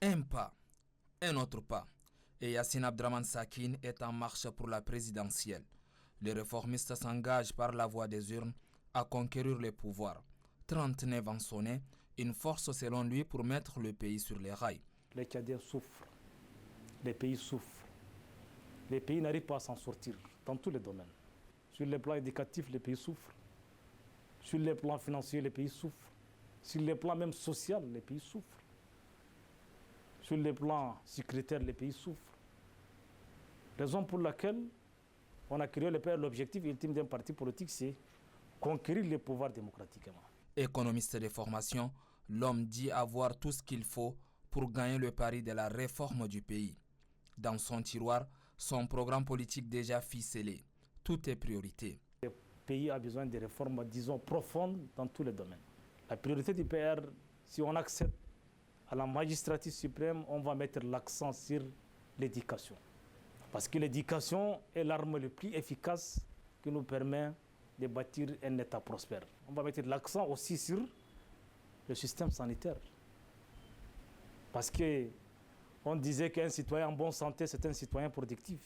Un pas, un autre pas. Et Yassine Abdraman Sakin est en marche pour la présidentielle. Les réformistes s'engagent par la voie des urnes à conquérir le pouvoir. 39 ans sonnés, une force selon lui pour mettre le pays sur les rails. Les Tchadiens souffrent, les pays souffrent. Les pays n'arrivent pas à s'en sortir dans tous les domaines. Sur le plan éducatif, les pays souffrent. Sur le plan financier, les pays souffrent. Sur le plan même social, les pays souffrent. Sur le plan sécuritaire, les pays souffrent. Raison pour laquelle on a créé l'objectif ultime d'un parti politique, c'est conquérir le pouvoir démocratiquement. Économiste de formation, l'homme dit avoir tout ce qu'il faut pour gagner le pari de la réforme du pays. Dans son tiroir, son programme politique déjà ficelé. Tout est priorité. Le pays a besoin de réformes, disons, profondes dans tous les domaines. La priorité du PR, si on accède à la magistrature suprême, on va mettre l'accent sur l'éducation. Parce que l'éducation est l'arme la plus efficace qui nous permet de bâtir un État prospère. On va mettre l'accent aussi sur le système sanitaire. Parce qu'on disait qu'un citoyen en bonne santé, c'est un citoyen productif.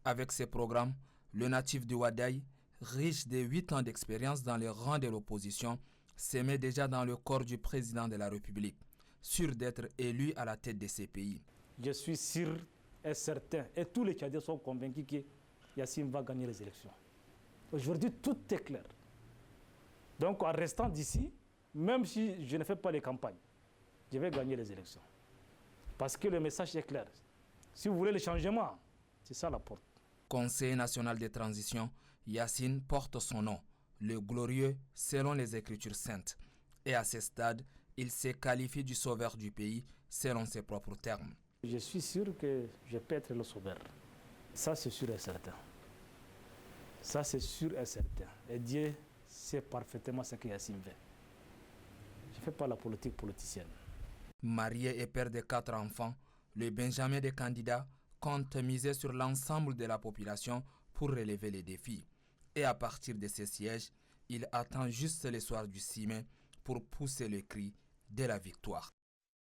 Avec ces programmes, le natif de Ouadaye, riche de 8 ans d'expérience dans les rangs de l'opposition, se met déjà dans le corps du président de la République, sûr d'être élu à la tête de ces pays. Je suis sûr et certain, et tous les Tchadiens sont convaincus que Yassine va gagner les élections. Aujourd'hui, tout est clair. Donc, en restant d'ici, même si je ne fais pas les campagnes, je vais gagner les élections. Parce que le message est clair. Si vous voulez le changement, c'est ça la porte. Conseiller national de transition, Yassine porte son nom, le glorieux selon les Écritures saintes. Et à ce stade, il se qualifie du sauveur du pays selon ses propres termes. Je suis sûr que je peux être le sauveur. Ça, c'est sûr et certain. Ça, c'est sûr et certain. Et Dieu sait parfaitement ce que Yassine veut. Je ne fais pas la politique politicienne. Marié et père de 4 enfants, le Benjamin des candidats compte miser sur l'ensemble de la population pour relever les défis. Et à partir de ces sièges, il attend juste le soir du 6 mai pour pousser le cri de la victoire.